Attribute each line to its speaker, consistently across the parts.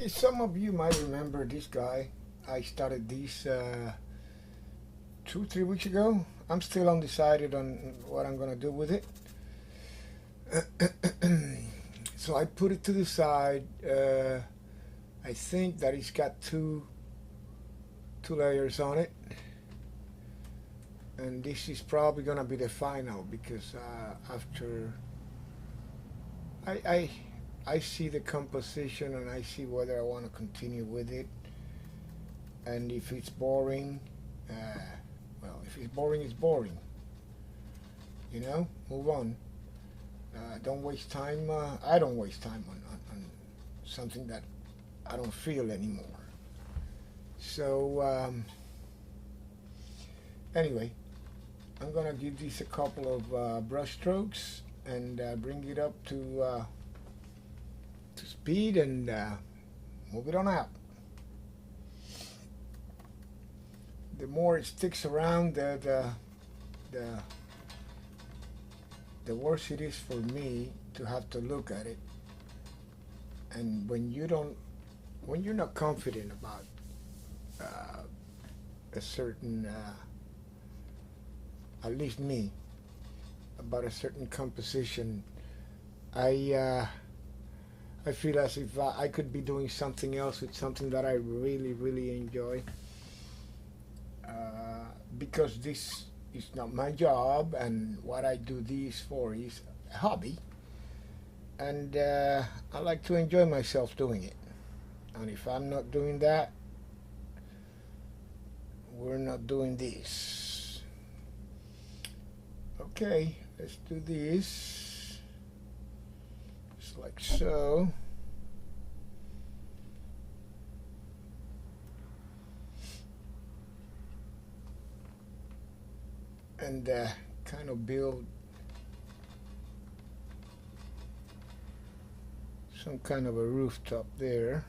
Speaker 1: Okay, some of you might remember this guy. I started this 2, 3 weeks ago. I'm still undecided on what I'm gonna do with it. So I put it to the side. I think that it's got two layers on it, and this is probably gonna be the final because after I, I I see the composition and I see whether I want to continue with it, and if it's boring, uh, well, if it's boring, it's boring. You know, move on. Don't waste time. I don't waste time on something that I don't feel anymore. So anyway, I'm gonna give this a couple of brush strokes and bring it up to speed and move it on out. The more it sticks around, the the worse it is for me to have to look at it. And when you're not confident about a certain, at least me, about a certain composition, I feel as if I could be doing something else with something that I really, really enjoy. Because this is not my job, and what I do this for is a hobby, and I like to enjoy myself doing it. And if I'm not doing that, we're not doing this. Okay, let's do this. Just like so. And kind of build some kind of a rooftop there.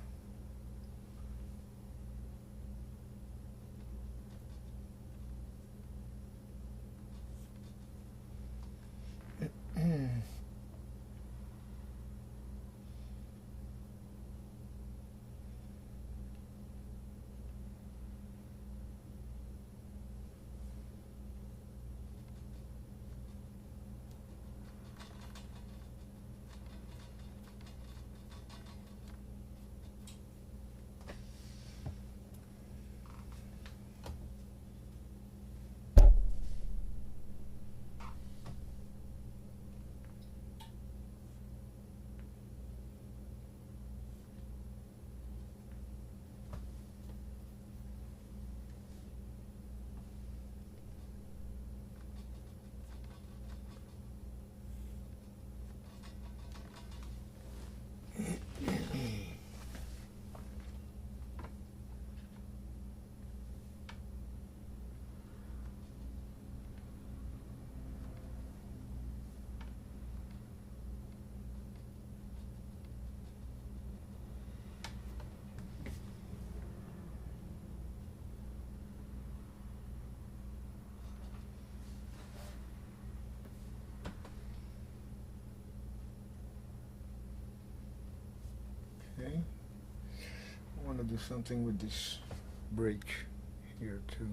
Speaker 1: Okay. I want to do something with this bridge here too.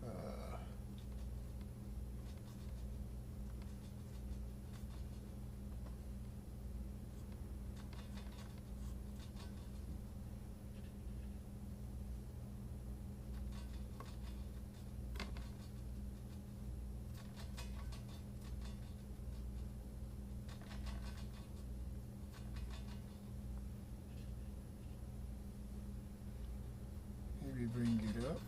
Speaker 1: Uh, Maybe bring it up.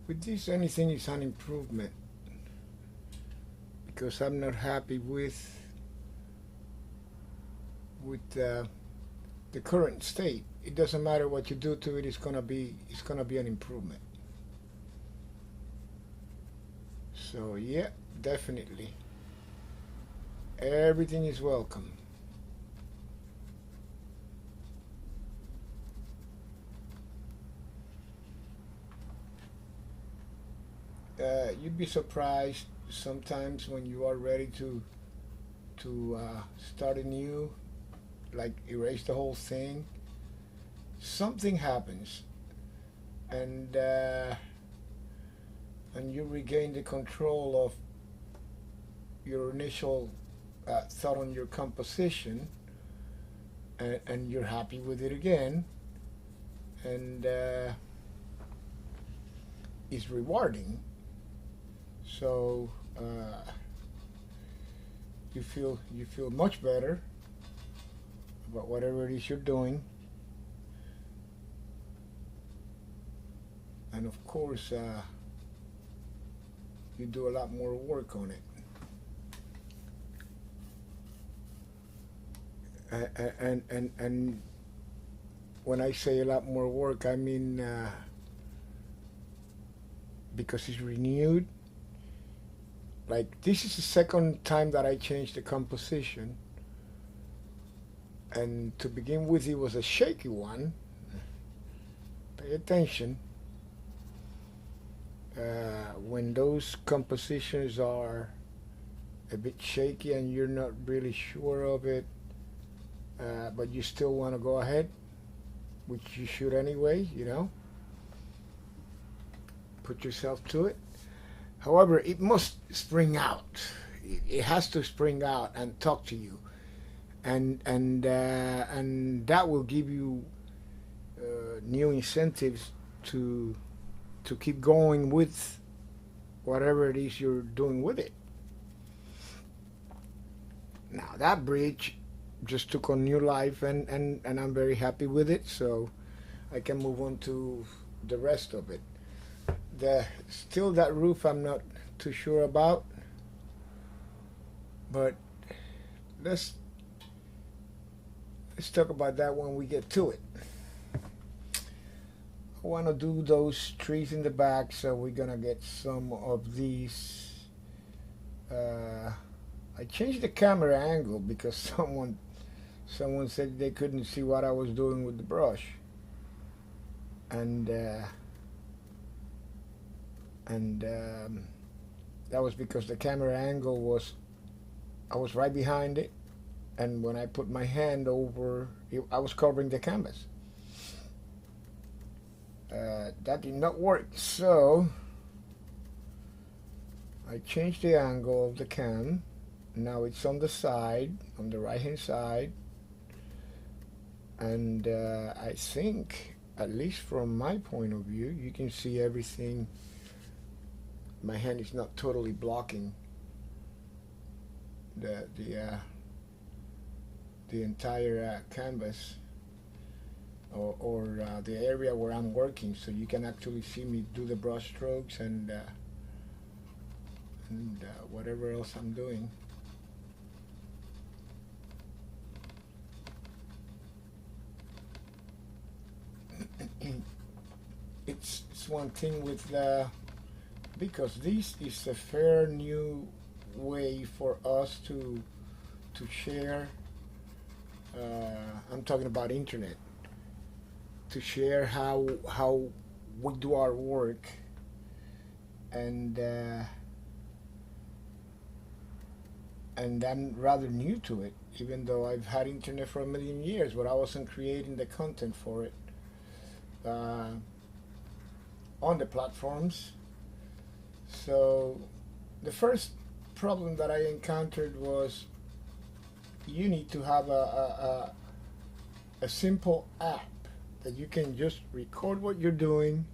Speaker 1: with this, anything is an improvement because I'm not happy with the current state. It doesn't matter what you do to it; it's gonna be an improvement. So yeah, definitely, everything is welcome. You'd be surprised sometimes when you are ready to start anew, like erase the whole thing. Something happens, and and you regain the control of your initial thought on your composition, and you're happy with it again, and it's rewarding. So you feel much better about whatever it is you're doing, and of course you do a lot more work on it. And when I say a lot more work, I mean because it's renewed. Like this is the second time that I changed the composition, and to begin with, it was a shaky one. Pay attention. When those compositions are a bit shaky and you're not really sure of it, but you still want to go ahead, which you should anyway, put yourself to it. However, it must spring out. It has to spring out and talk to you, and that will give you new incentives to keep going with whatever it is you're doing with it. Now that bridge just took on new life, and I'm very happy with it, so I can move on to the rest of it. Still that roof I'm not too sure about, but let's talk about that when we get to it. I want to do those trees in the back, so we're gonna get some of these. I changed the camera angle because someone said they couldn't see what I was doing with the brush, and that was because the camera angle I was right behind it, and when I put my hand over it, I was covering the canvas. That did not work, so I changed the angle of the cam. Now it's on the side, on the right hand side, and I think, at least from my point of view, you can see everything. My hand is not totally blocking the entire canvas or the area where I'm working, so you can actually see me do the brush strokes and whatever else I'm doing. It's one thing with because this is a fair new way for us to share. I'm talking about internet, to share how we do our work, and I'm rather new to it, even though I've had internet for a million years, but I wasn't creating the content for it on the platforms. So the first problem that I encountered was you need to have a simple app that you can just record what you're doing,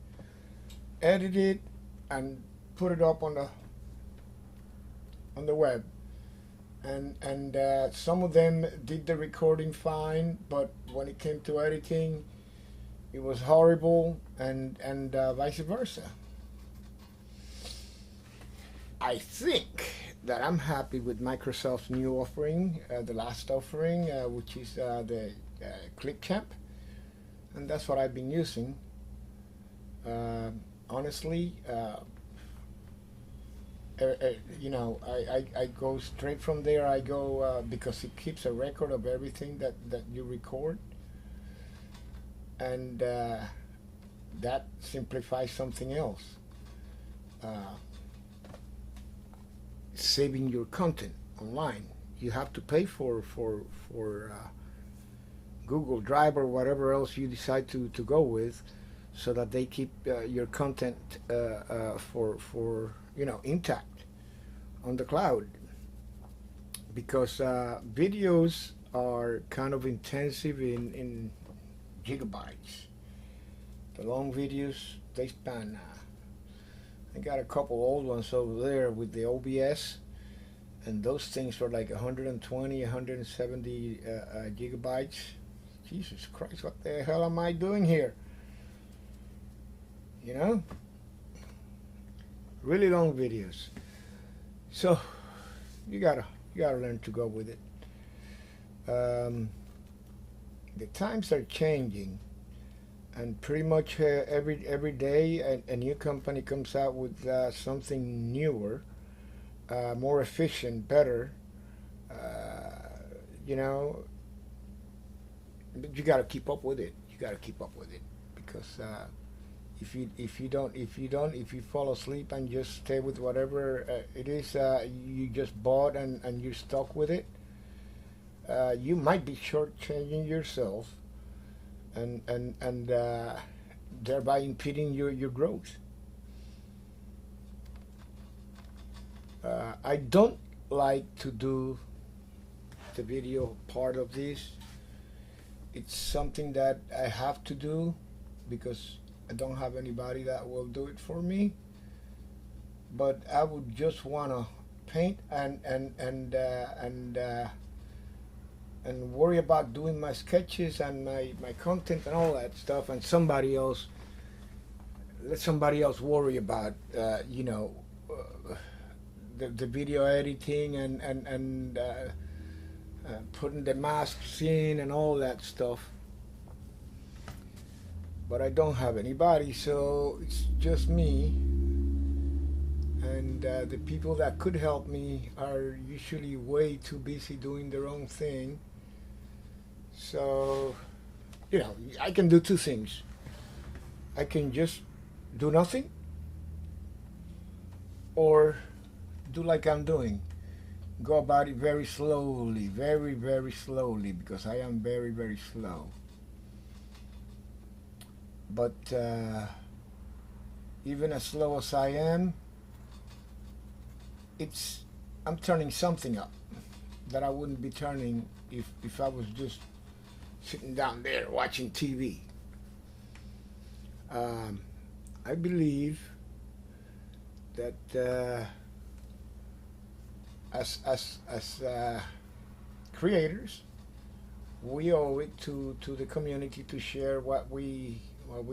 Speaker 1: edit it, and put it up on the web. And some of them did the recording fine, but when it came to editing, it was horrible, and vice versa. I think that I'm happy with Microsoft's new offering, the last offering, which is the Clipchamp, and that's what I've been using. Honestly, you know, I go straight from there. I go because it keeps a record of everything that you record, and that simplifies something else. Uh, Saving your content online. You have to pay for Google Drive or whatever else you decide to go with, so that they keep your content for you know, intact on the cloud. Because videos are kind of intensive in gigabytes. The long videos, they span. I got a couple old ones over there with the OBS, and those things were like 120, 170 gigabytes. Jesus Christ, what the hell am I doing here? You know? Really long videos. So you gotta learn to go with it. The times are changing, and pretty much every day a new company comes out with something newer, more efficient, better. You know, but you got to keep up with it. You got to keep up with it, because if you fall asleep and just stay with whatever it is you just bought and you're stuck with it, you might be shortchanging yourself, and thereby impeding your growth. I don't like to do the video part of this. It's something that I have to do because I don't have anybody that will do it for me. But I would just want to paint and worry about doing my sketches and my content and all that stuff, and let somebody else worry about you know, the video editing and putting the masks in and all that stuff. But I don't have anybody, so it's just me, and the people that could help me are usually way too busy doing their own thing. So, you know, I can do two things. I can just do nothing, or do like I'm doing. Go about it very slowly, very, very slowly, because I am very, very slow. But even as slow as I am, I'm turning something up that I wouldn't be turning if I was just sitting down there watching TV. I believe that as creators, we owe it to the community to share what we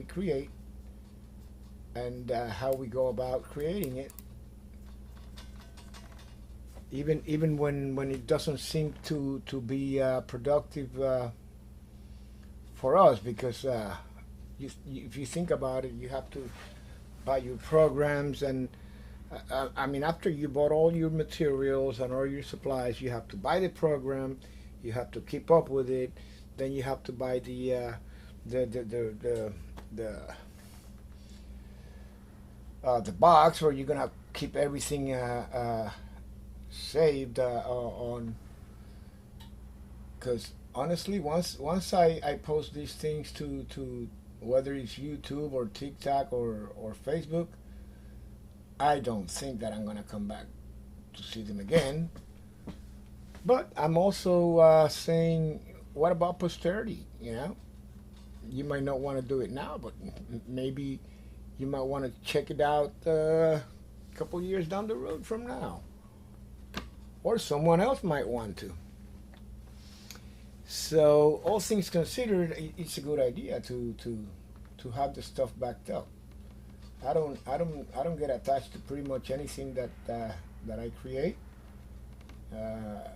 Speaker 1: create, and how we go about creating it, even when it doesn't seem to be productive for us, because if you think about it, you have to buy your programs, and I mean, after you bought all your materials and all your supplies, you have to buy the program, you have to keep up with it, then you have to buy the box where you're gonna keep everything saved on. Because honestly, once I post these things to whether it's YouTube or TikTok or Facebook, I don't think that I'm gonna come back to see them again. But I'm also saying, what about posterity? You know, you might not want to do it now, but maybe you might want to check it out a couple years down the road from now, or someone else might want to. So, all things considered, it's a good idea to have the stuff backed up. I don't get attached to pretty much anything that I create. Uh,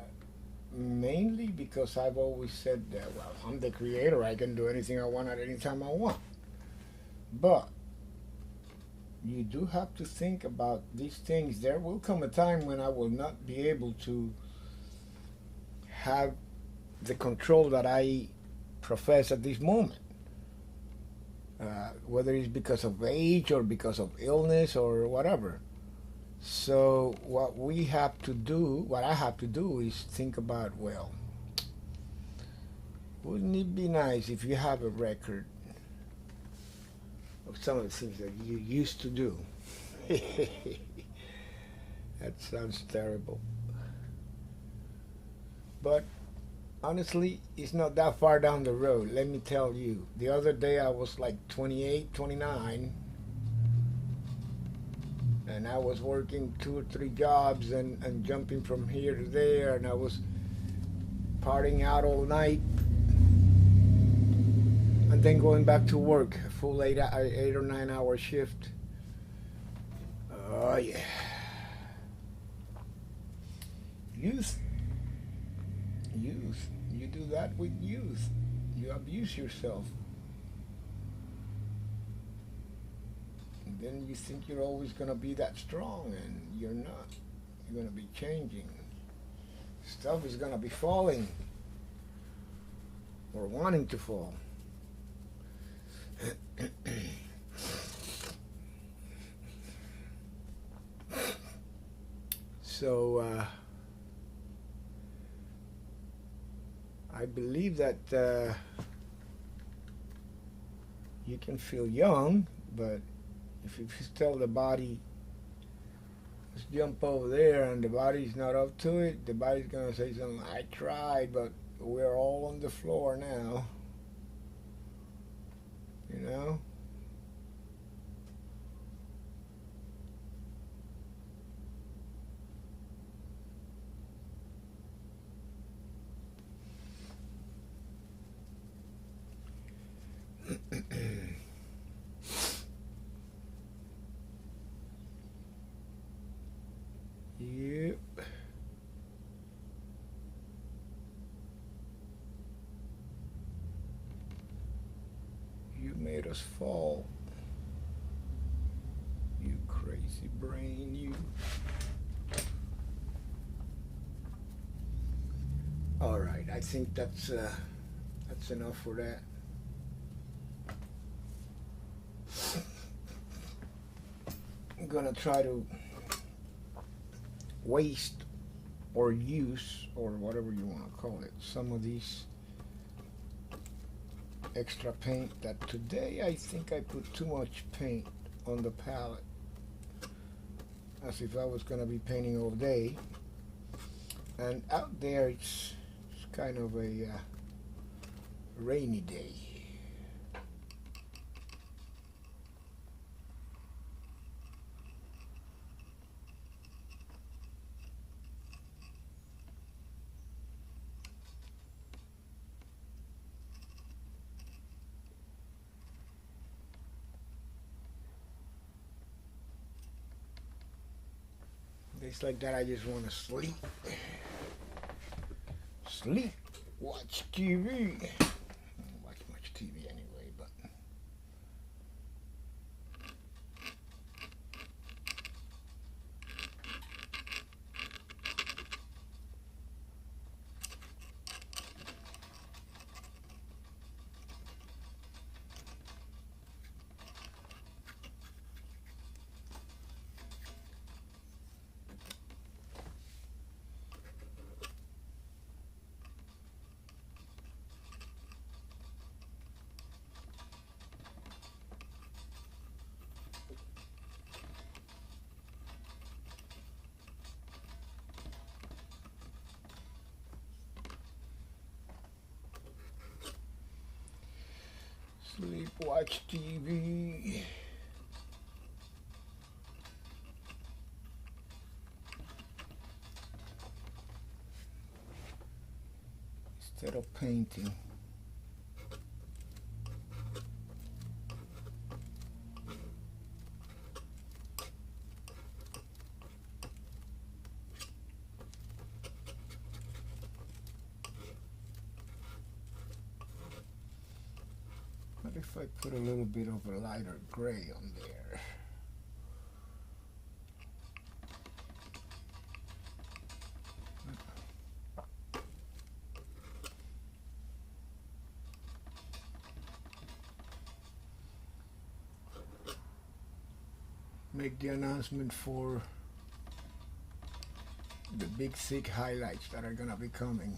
Speaker 1: Mainly because I've always said that, well, I'm the creator. I can do anything I want at any time I want. But you do have to think about these things. There will come a time when I will not be able to have the control that I profess at this moment. Whether it's because of age or because of illness or whatever. So what I have to do is think about, well, wouldn't it be nice if you have a record of some of the things that you used to do? That sounds terrible. But honestly, it's not that far down the road. Let me tell you. The other day I was like 28, 29, and I was working 2 or 3 jobs and jumping from here to there, and I was partying out all night and then going back to work, a full 8 or 9 hour shift. Oh yeah. Youth. Youth. You do that with youth. You abuse yourself. And then you think you're always going to be that strong, and you're not. You're going to be changing. Stuff is going to be falling or wanting to fall. So I believe that you can feel young, but if you tell the body, let's jump over there, and the body's not up to it, the body's going to say something, I tried, but we're all on the floor now. You know? Yep. You made us fall. You crazy brain, you. All right, I think that's enough for that. I'm gonna try to waste or use, or whatever you want to call it, some of these extra paint that today I think I put too much paint on the palette, as if I was going to be painting all day, and out there it's kind of a rainy day. Days like that, I just want to sleep. Sleep. Watch TV. I don't watch much TV anyway, but. Sleep, watch TV. Instead of painting. What if I put a little bit of a lighter gray on there? Make the announcement for the big thick highlights that are gonna be coming.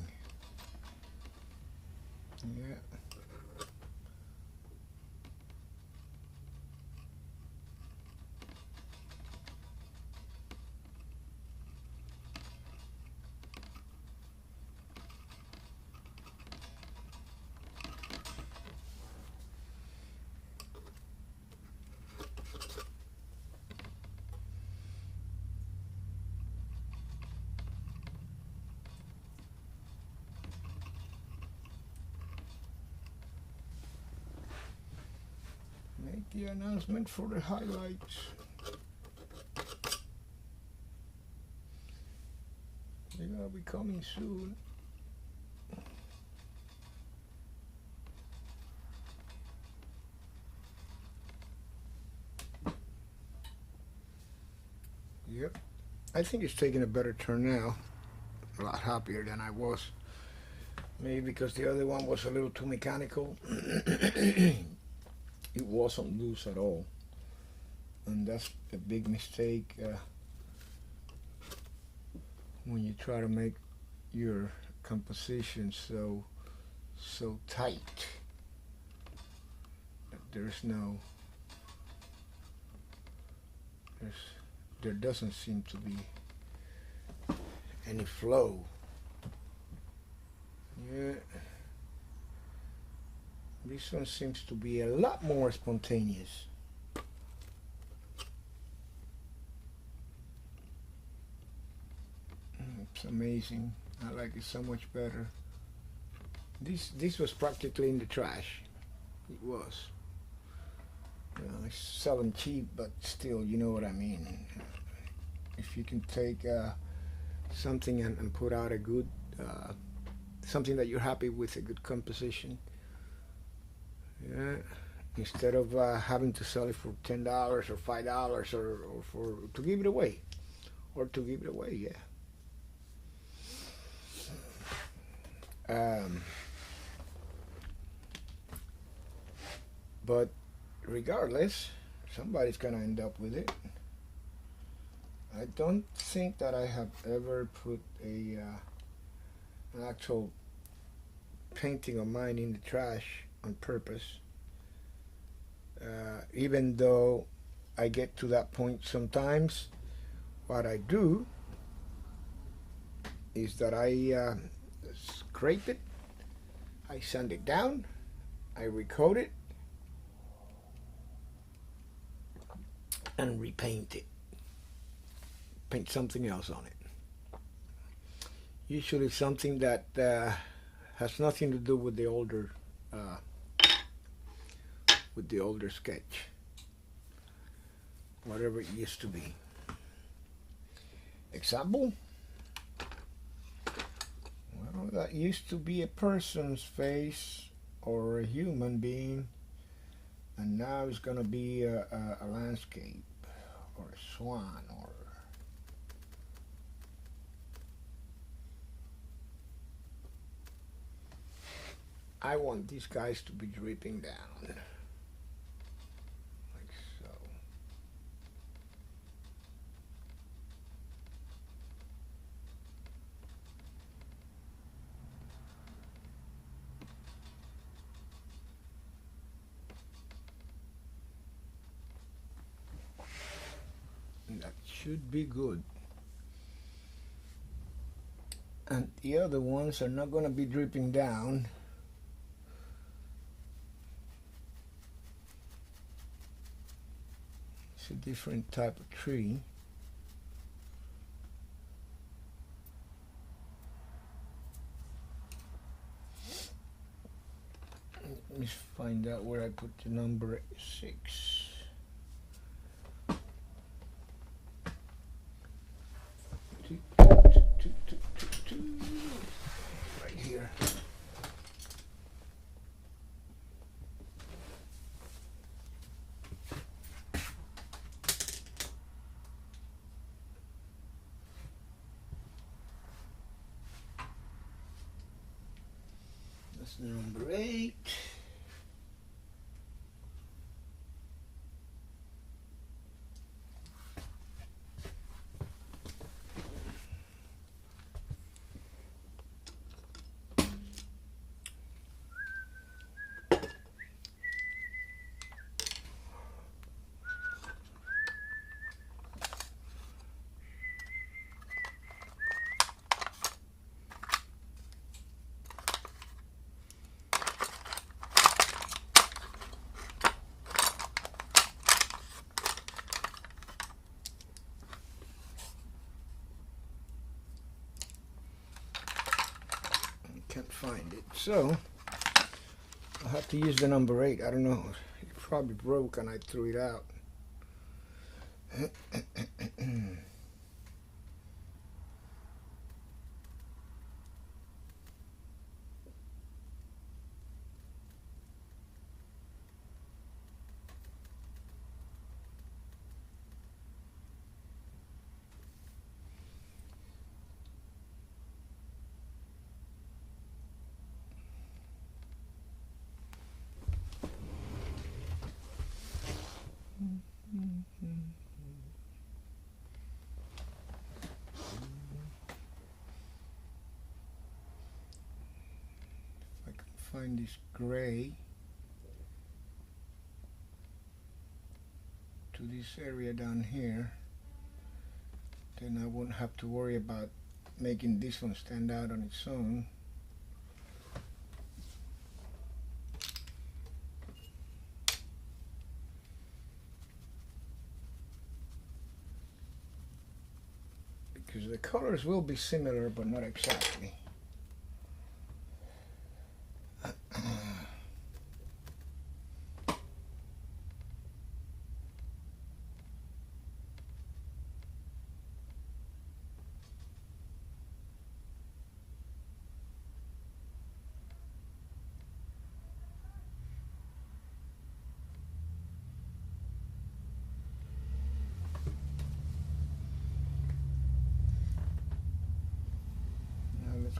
Speaker 1: Yeah. Make the announcement for the highlights. They're gonna be coming soon. Yep. I think it's taking a better turn now. A lot happier than I was. Maybe because the other one was a little too mechanical. It wasn't loose at all, and that's a big mistake when you try to make your composition so tight that there doesn't seem to be any flow. Yeah. This one seems to be a lot more spontaneous. It's amazing. I like it so much better. This was practically in the trash. It was. You know, it's selling cheap, but still, you know what I mean. If you can take something and put out a good, something that you're happy with, a good composition. Yeah, instead of having to sell it for $10 or $5 or to give it away, yeah. But regardless, somebody's gonna end up with it. I don't think that I have ever put an actual painting of mine in the trash on purpose, even though I get to that point sometimes. What I do is that I scrape it, I sand it down, I recoat it, and repaint it. Paint something else on it. Usually something that has nothing to do with the older sketch, whatever it used to be. Example, well, that used to be a person's face or a human being, and now it's gonna be a landscape or a swan or I want these guys to be dripping down. That should be good. And the other ones are not going to be dripping down. It's a different type of tree. Let me find out where I put the number 6. Right here. That's the number 8. Can't find it, so I'll have to use the number 8. I don't know, it probably broke and I threw it out. Find this gray to this area down here, then I won't have to worry about making this one stand out on its own. Because the colors will be similar but not exactly.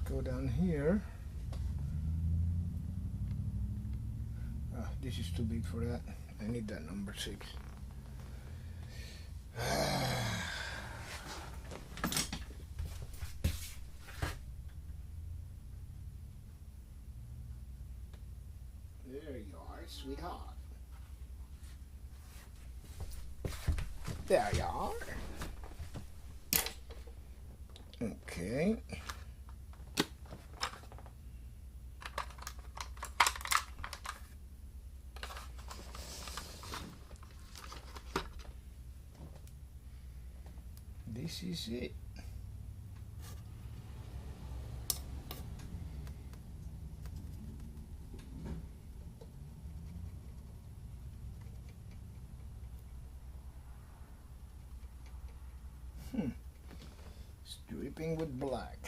Speaker 1: Go down here. This is too big for that. I need that number 6. There you are, sweetheart. There you are. Okay. This is it. It's dripping with black.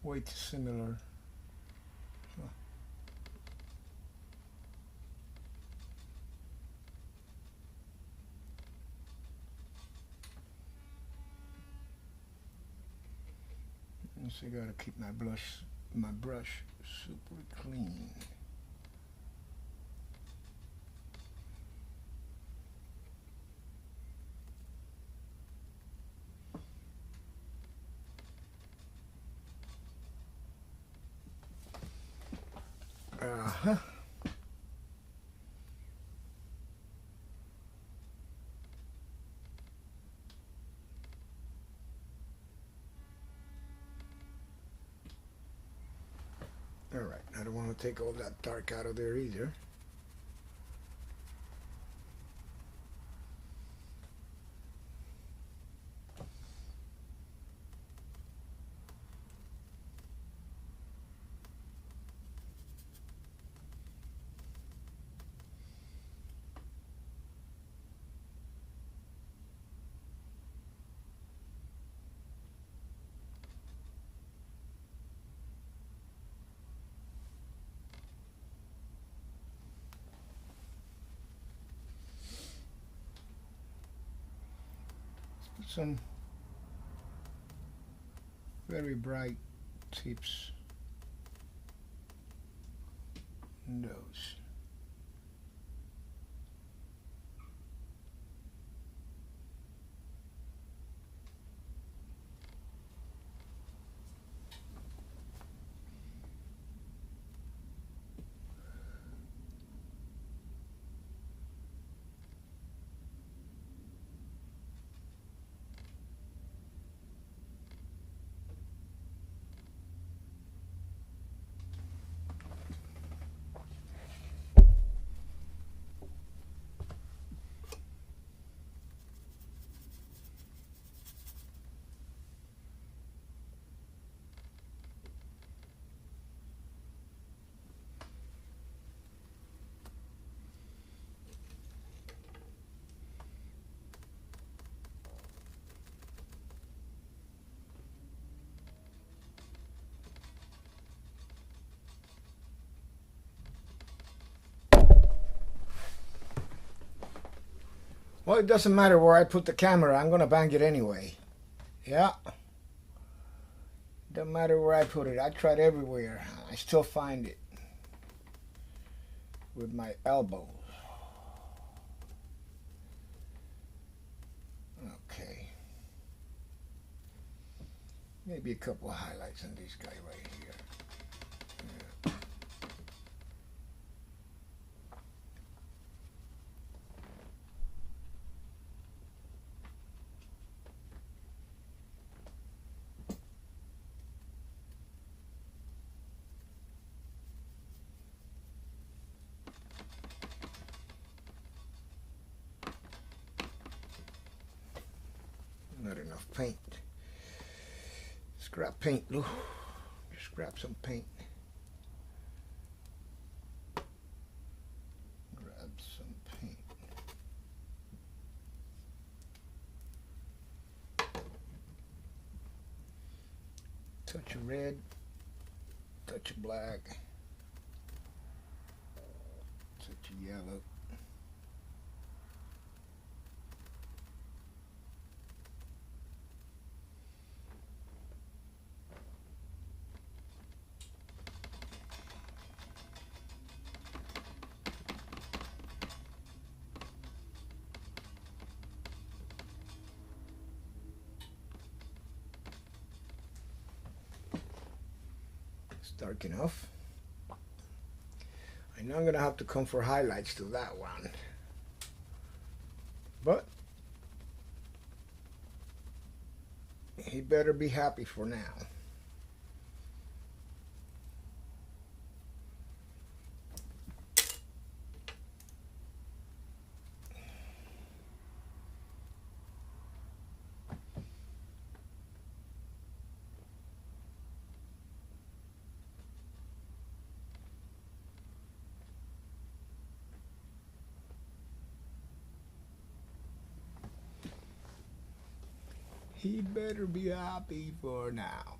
Speaker 1: Way too similar. So I gotta keep my brush super clean. Alright, I don't want to take all that dark out of there either. some very bright tips in those. Well, it doesn't matter where I put the camera, I'm gonna bang it anyway. Yeah. Doesn't matter where I put it. I tried everywhere. I still find it with my elbow. Okay. Maybe a couple of highlights on this guy right here. Yeah. Not enough paint. Let's grab paint, Lou. Just grab some paint. Grab some paint. Touch of red, touch of black, touch of yellow. Dark enough. I know I'm gonna have to come for highlights to that one, but he better be happy for now. He better be happy for now.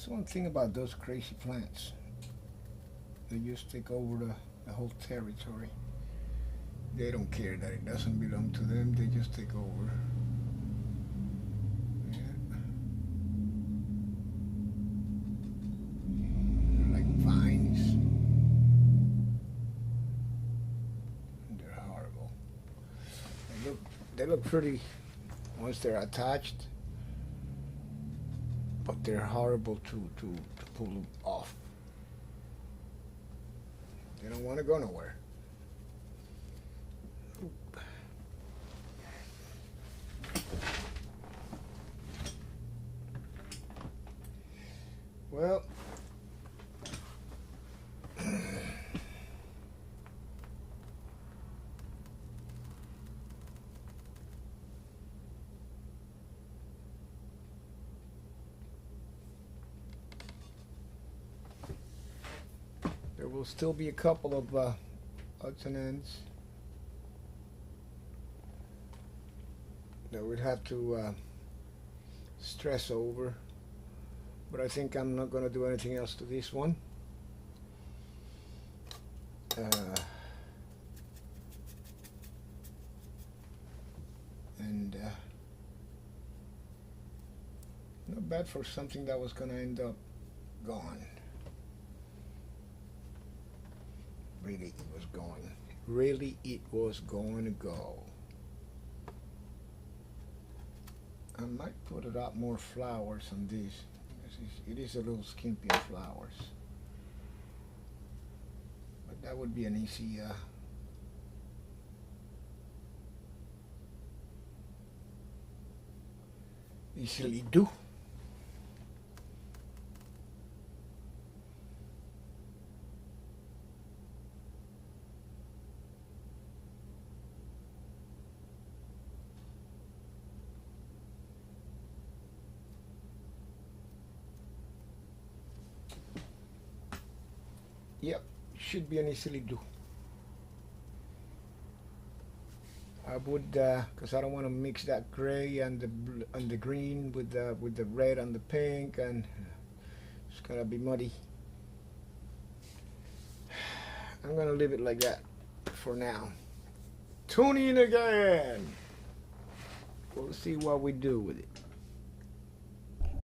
Speaker 1: That's one thing about those crazy plants. They just take over the whole territory. They don't care that it doesn't belong to them. They just take over. Yeah. They're like vines. And they're horrible. They look pretty once they're attached, but they're horrible to pull them off. They don't want to go nowhere. Well, there will still be a couple of odds and ends that we'd have to stress over. But I think I'm not going to do anything else to this one. And not bad for something that was going to end up gone. Really, it was going. Really, it was going to go. I might put a lot more flowers on this. It is a little skimpy of flowers, but that would be an easily do. Yep, should be an easily do. I would, cause I don't want to mix that gray and the green with the red and the pink, and it's gonna be muddy. I'm gonna leave it like that for now. Tune in again. We'll see what we do with it.